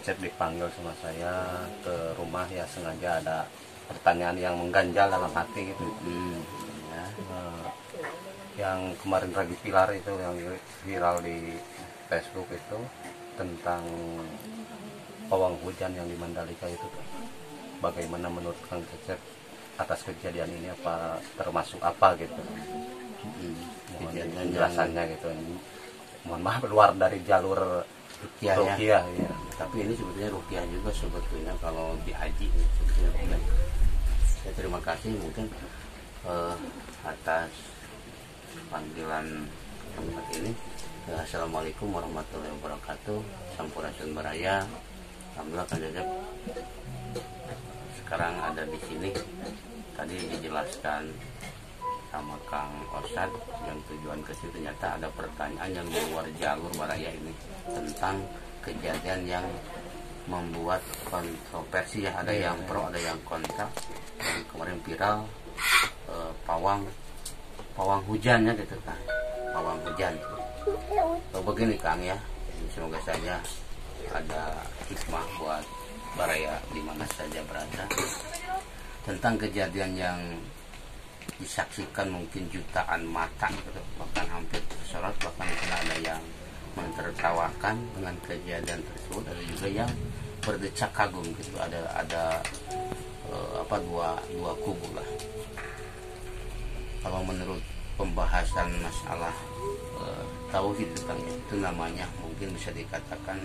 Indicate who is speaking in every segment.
Speaker 1: Cecep dipanggil sama saya ke rumah, ya sengaja ada pertanyaan yang mengganjal dalam hati gitu. Ya, yang kemarin lagi viral itu, yang viral di Facebook itu tentang pawang hujan yang di Mandalika itu, bagaimana menurut Kang Cecep atas kejadian ini, apa termasuk apa gitu? Mohon penjelasannya gitu. Mohon maaf luar dari jalur rukiah ya.
Speaker 2: Tapi ini sebetulnya rukiah juga sebetulnya kalau di haji sebetulnya rukiah. Saya terima kasih mungkin atas panggilan tempat ini. Assalamualaikum warahmatullahi wabarakatuh. Sampurasun Baraya. Alhamdulillah Kang Cecep sekarang ada di sini. Tadi dijelaskan sama Kang Osad yang tujuan ke situ, ternyata ada pertanyaan yang di luar jalur Baraya ini tentang kejadian yang membuat kontroversi ya. Ada yang pro, ada yang kontra. Yang kemarin viral pawang hujannya gitu kan, pawang hujan. Begini Kang ya, semoga saja ada hikmah buat Baraya di mana saja berada tentang kejadian yang disaksikan mungkin jutaan mata gitu, bahkan hampir tersorot, bahkan ada yang mentertawakan dengan kejadian tersebut, ada juga yang berdecak kagum gitu, ada dua kubu lah. Kalau menurut pembahasan masalah tauhid itu namanya mungkin bisa dikatakan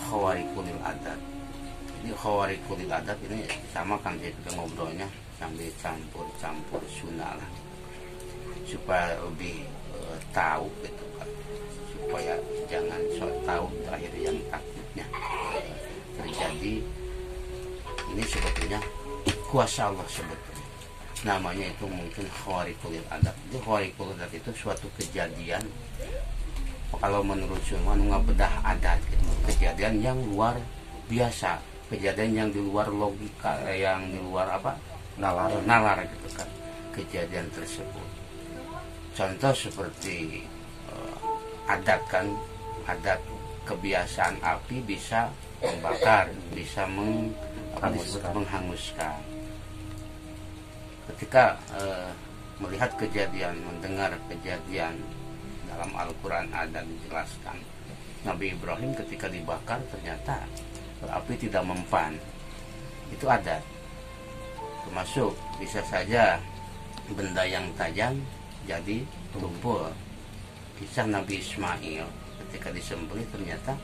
Speaker 2: khawarikulil adat. Jadi khawarikulil adat ini sama kan kita ngobrolnya sambil campur sunnah lah, supaya lebih tahu gitu kan, supaya jangan sok tahu terakhir yang takutnya terjadi. Ini sebetulnya kuasa Allah sebetulnya, namanya itu mungkin khawarikulil adat. Itu khawarikulil adat itu suatu kejadian, kalau menurut semua ngebedah adat gitu, kejadian yang luar biasa, kejadian yang di luar logika, yang di luar nalar gitu kan, kejadian tersebut. Contoh seperti adat kan, adat kebiasaan api bisa membakar, bisa menghanguskan. Ketika melihat kejadian, mendengar kejadian dalam Al-Quran ada dijelaskan, Nabi Ibrahim ketika dibakar ternyata api tidak mempan. Itu adat. Termasuk bisa saja benda yang tajam jadi tumpul. Kisah Nabi Ismail ketika disembelih ternyata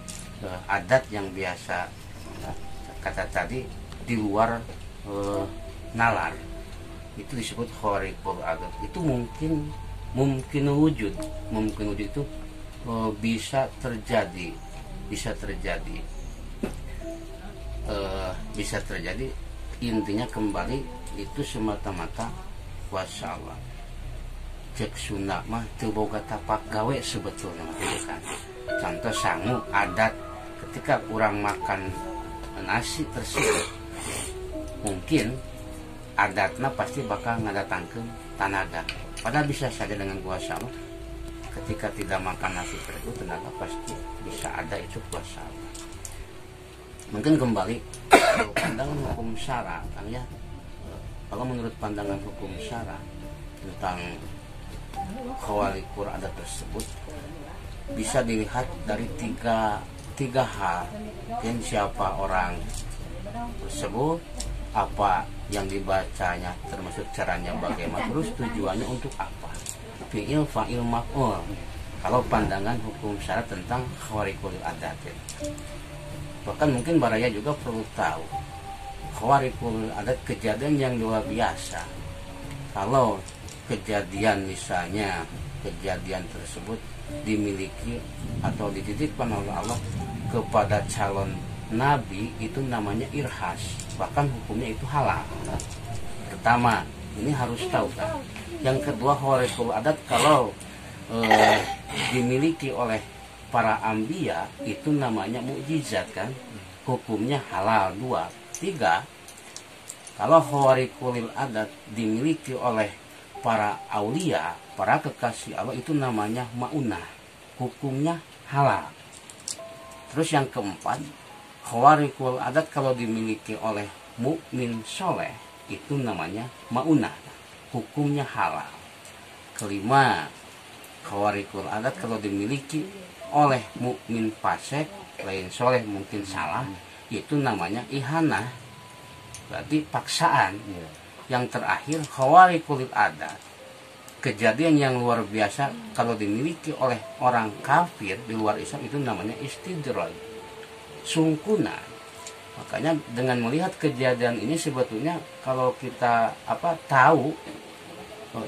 Speaker 2: adat yang biasa kata tadi di luar nalar, itu disebut khawariqul adat. Itu mungkin wujud itu bisa terjadi intinya kembali itu semata-mata kuasa Allah. Cek Sunda mah teu boga tapak gawe sebetulnya kan. Contoh sangu adat, ketika kurang makan nasi tersebut mungkin adatnya pasti bakal ngadatangkeun tenaga, padahal bisa saja dengan kuasa Allah ketika tidak makan nasi tersebut tenaga pasti bisa ada, itu kuasa Allah. Mungkin kembali pandangan hukum syara kan ya. Kalau menurut pandangan hukum syara tentang khawariqul adat tersebut bisa dilihat dari tiga hal. Yang siapa orang tersebut, apa yang dibacanya, termasuk caranya bagaimana, terus tujuannya untuk apa, fi'il, fa'il, maf'ul. Kalau pandangan hukum syara tentang khawariqul adat ya. Bahkan mungkin Baraya juga perlu tahu khawariqul adat kejadian yang luar biasa. Kalau kejadian misalnya kejadian tersebut dimiliki atau dititipkan oleh Allah kepada calon nabi, itu namanya irhas, bahkan hukumnya itu halal. Pertama, ini harus tahu kan. Yang kedua, khawariqul adat kalau dimiliki oleh para anbiya itu namanya mukjizat kan, hukumnya halal. 2, 3, kalau khawariqul adat dimiliki oleh para aulia, para kekasih Allah, itu namanya maunah, hukumnya halal. Terus yang keempat, Khawarikul adat kalau dimiliki oleh mukmin soleh itu namanya maunah, hukumnya halal. Kelima, khawarikul adat kalau dimiliki oleh mukmin fasik, lain soleh mungkin salah, itu namanya ihanah, berarti paksaan. Yang terakhir, khawarikul adat, kejadian yang luar biasa kalau dimiliki oleh orang kafir di luar Islam itu namanya istidraj, sungkunan. Makanya dengan melihat kejadian ini sebetulnya kalau kita tahu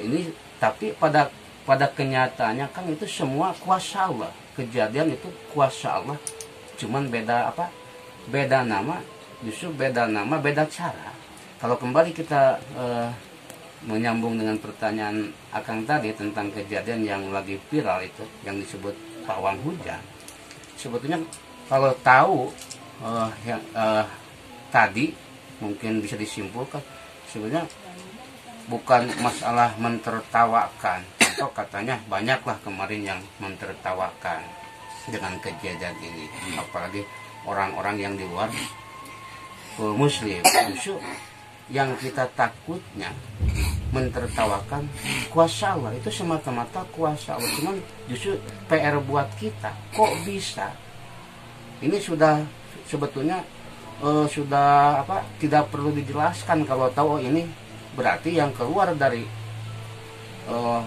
Speaker 2: ini, tapi pada kenyataannya kan itu semua kuasa Allah. Kejadian itu kuasa Allah, cuman beda nama, justru beda nama, beda cara. Kalau kembali kita menyambung dengan pertanyaan Akang tadi tentang kejadian yang lagi viral itu, yang disebut pawang hujan. Sebetulnya kalau tahu tadi mungkin bisa disimpulkan sebenarnya bukan masalah mentertawakan. Contoh katanya banyaklah kemarin yang mentertawakan dengan kejadian ini, apalagi orang-orang yang di luar muslim. Justru yang kita takutnya mentertawakan kuasa Allah, itu semata-mata kuasa Allah. Cuman justru PR buat kita, kok bisa? Ini sudah sebetulnya sudah tidak perlu dijelaskan. Kalau tahu ini berarti yang keluar dari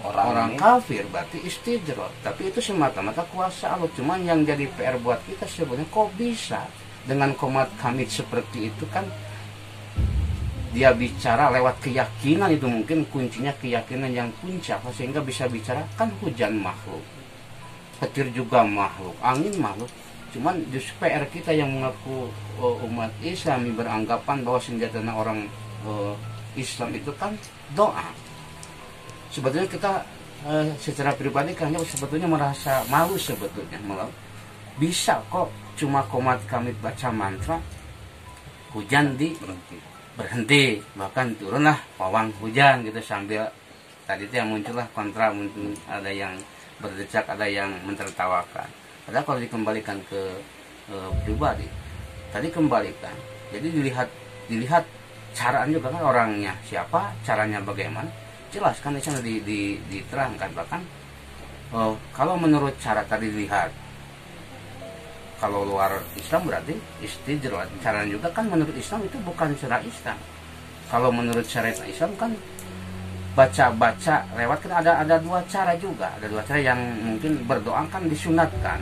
Speaker 2: orang kafir berarti istidraj, tapi itu semata-mata kuasa Allah. Cuman yang jadi PR buat kita sebenarnya kok bisa dengan komat kamit seperti itu kan, dia bicara lewat keyakinan, itu mungkin kuncinya keyakinan yang puncak sehingga bisa bicara kan hujan makhluk, petir juga makhluk, angin makhluk. Cuman justru PR kita yang mengaku umat Islam beranggapan bahwa senjata orang Islam itu kan doa. Sebetulnya kita secara pribadi kan sebetulnya merasa malu sebetulnya, bisa kok cuma komat kamit baca mantra hujan berhenti, bahkan turunlah pawang hujan gitu, sambil tadi itu yang muncullah kontra, mungkin ada yang berdecak, ada yang mentertawakan. Padahal kalau dikembalikan ke pribadi, tadi kembalikan, jadi dilihat caranya juga kan, orangnya siapa, caranya bagaimana, jelas kan di sana diterangkan. Bahkan kalau menurut cara tadi dilihat, kalau luar Islam berarti istidraj, caranya juga kan menurut Islam itu bukan cara Islam. Kalau menurut syariat Islam kan baca lewat kan ada dua cara juga, ada dua cara yang mungkin berdoa kan disunatkan,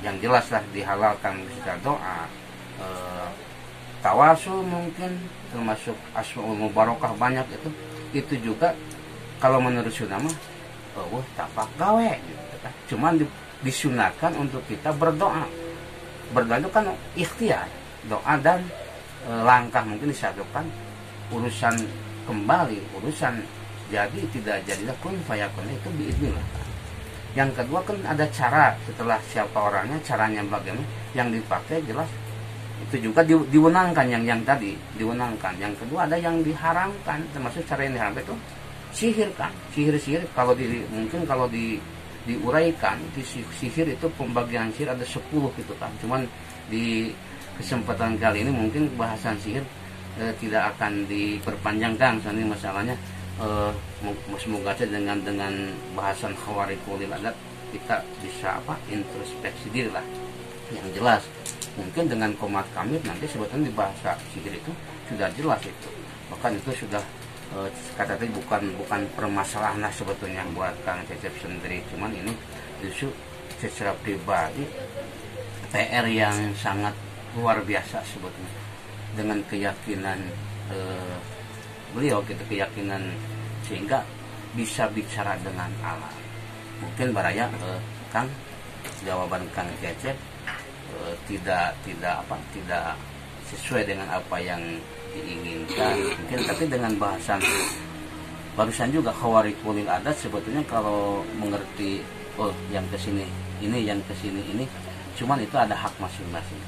Speaker 2: yang jelas lah dihalalkan secara doa. Tawasul mungkin termasuk asmaul mubarakah banyak itu juga kalau menurut sunnah mah tapak gawe gitu kan. Cuman disunatkan untuk kita berdoa itu kan ikhtiar, doa dan langkah mungkin disatukan, urusan kembali, urusan jadi tidak jadilah kun fayakun itu biiznillah. Yang kedua kan ada cara, setelah siapa orangnya, caranya bagaimana, yang dipakai jelas itu juga diwenangkan, yang tadi diwenangkan. Yang kedua ada yang diharamkan, termasuk cara yang diharamkan itu sihir kan, sihir kalau mungkin kalau diuraikan di sihir itu pembagian sihir ada 10 gitu kan. Cuman di kesempatan kali ini mungkin bahasan sihir tidak akan diperpanjangkan, soalnya masalahnya semoga saja dengan bahasan khawarikul adat kita bisa introspeksi diri lah. Yang jelas mungkin dengan komat kamit nanti sebetulnya di bahasa sihir itu sudah jelas itu, bahkan itu sudah kata tadi bukan permasalahan sebetulnya buat Kang Cecep sendiri. Cuman ini justru secara pribadi PR yang sangat luar biasa sebetulnya, dengan keyakinan beliau gitu, keyakinan sehingga bisa bicara dengan Allah. Mungkin baraya Kang, jawaban Kang Cecep tidak sesuai dengan apa yang diinginkan mungkin, tapi dengan bahasan barusan juga khawarikul adat sebetulnya kalau mengerti yang kesini ini, yang kesini ini, cuman itu ada hak masing-masing.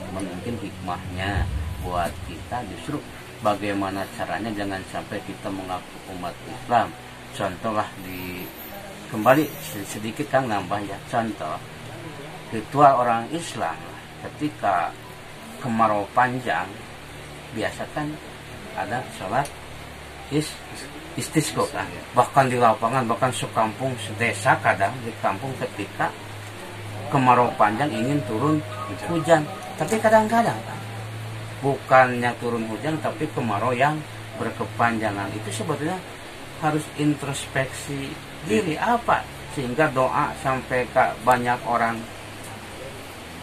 Speaker 2: Cuman mungkin hikmahnya buat kita justru bagaimana caranya jangan sampai kita mengaku umat Islam. Contohlah kembali sedikit kan nambah ya, contoh ritual orang Islam ketika kemarau panjang biasa kan ada sholat istisqa kan. Bahkan di lapangan, bahkan sekampung, sedesa kadang di kampung ketika kemarau panjang ingin turun hujan. Tapi kadang-kadang kan bukannya turun hujan tapi kemarau yang berkepanjangan. Itu sebetulnya harus introspeksi diri apa sehingga doa sampai ke banyak orang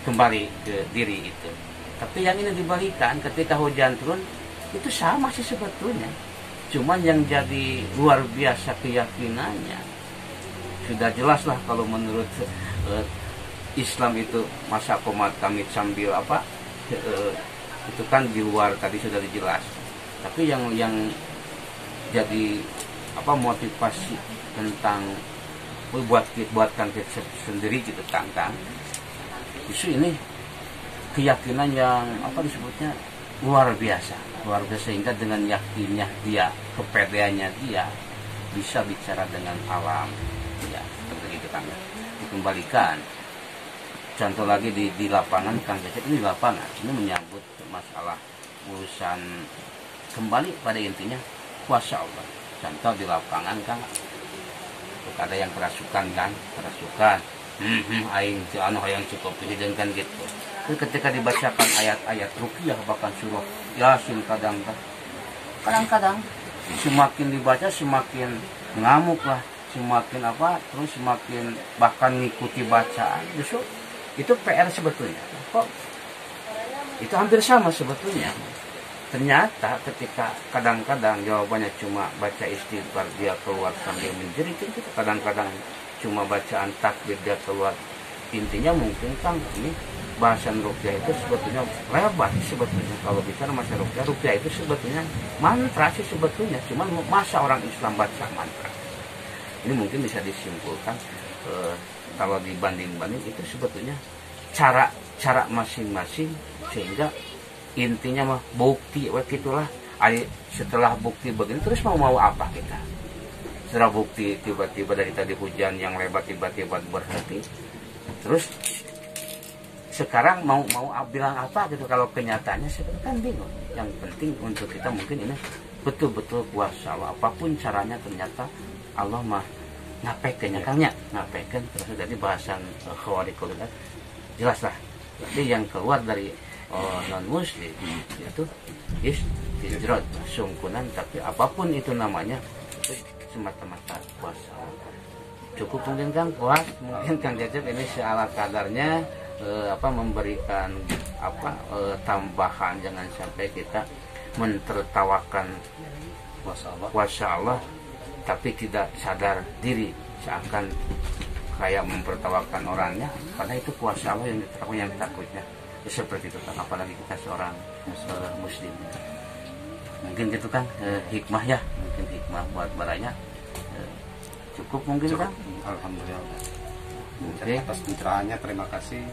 Speaker 2: kembali ke diri itu. Tapi yang ini dibalikan, ketika hujan turun itu sama sih sebetulnya. Cuman yang jadi luar biasa keyakinannya sudah jelas lah kalau menurut Islam itu masa komat kami sambil apa itu kan di luar tadi sudah dijelas. Tapi yang jadi apa motivasi tentang buatkan sendiri gitu Kang. Justru ini keyakinan yang apa disebutnya luar biasa sehingga dengan yakinnya dia, kepedeannya dia bisa bicara dengan alam ya seperti itu Kang. Dikembalikan contoh lagi di lapangan Kang Cecep, ini lapangan ini menyambut masalah urusan kembali pada intinya kuasa Allah. Contoh di lapangan Kang ada yang kerasukan aing anu yang cukup presiden kan gitu. Tapi ketika dibacakan ayat-ayat ruqyah bahkan surah Yasin kadang-kadang semakin dibaca semakin ngamuk lah, semakin apa terus semakin bahkan ngikuti bacaan. Justru itu PR sebetulnya. Kok itu hampir sama sebetulnya. Ternyata ketika kadang-kadang jawabannya cuma baca istighfar dia keluar sambil menjerit, itu kadang-kadang cuma bacaan takbir dia keluar. Intinya mungkin Kang ini bahasan ruqyah itu sebetulnya lebar sebetulnya. Kalau bicara masalah ruqyah itu sebetulnya mantra sih sebetulnya. Cuman masa orang Islam baca mantra. Ini mungkin bisa disimpulkan kalau dibanding-banding itu sebetulnya cara masing-masing sehingga intinya mah bukti begitulah. Setelah bukti begini terus mau apa kita? Setelah bukti tiba-tiba dari tadi hujan yang lebat tiba-tiba berhenti. Terus sekarang mau bilang apa gitu kalau kenyataannya sebenarnya kan bingung. Yang penting untuk kita mungkin ini betul-betul kuasa Allah. Apapun caranya ternyata Allah mah ngapekennya Kang nya, ngapekan terus jadi bahasan khawarikul adat jelas lah. Jadi yang keluar dari non muslim itu hijrah sungkunan, tapi apapun itu namanya itu semata-mata kuasa Allah. Cukup mungkin Kang kuat, mungkin Kang Cecep ini seala kadarnya memberikan tambahan, jangan sampai kita mentertawakan kuasa Allah tapi tidak sadar diri seakan kayak mempertawakan orangnya, karena itu kuasa Allah yang ditertawakan yang takutnya seperti itu Kang. Apalagi kita seorang muslim. Mungkin gitu Kang hikmah ya, mungkin hikmah buat baranya cukup mungkin Kang.
Speaker 1: Alhamdulillah. Oke. Atas pencerahannya terima kasih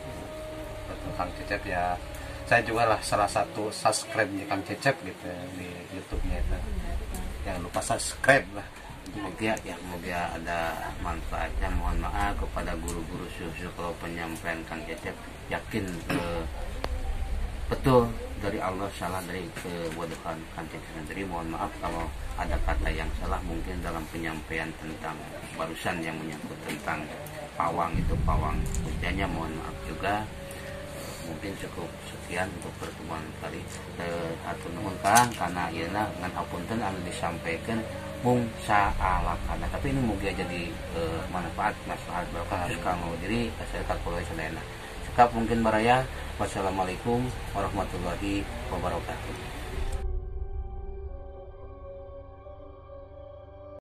Speaker 1: Kang Cecep ya. Saya juga lah salah satu subscribe di Kang Cecep gitu di YouTube-nya itu. Jangan lupa subscribe lah.
Speaker 2: Semoga ada manfaatnya. Mohon maaf kepada guru-guru susu kalau penyampaian Kang Cecep yakin betul dari Allah, salah dari kebodohan Kang Cecep sendiri. Mohon maaf kalau ada kata yang salah mungkin dalam penyampaian tentang barusan yang menyangkut tentang pawang itu pawang hujannya. Mohon maaf juga. Mungkin cukup sekian untuk pertemuan kali atau nuhun Kang karena ieu ngan hapunten anu disampaikan mung salah kana, tapi ini mugia jadi manfaat maslahat barokah kanggo diri saya kalkulasi sadayana. Sekap mungkin baraya. Wassalamualaikum warahmatullahi wabarakatuh.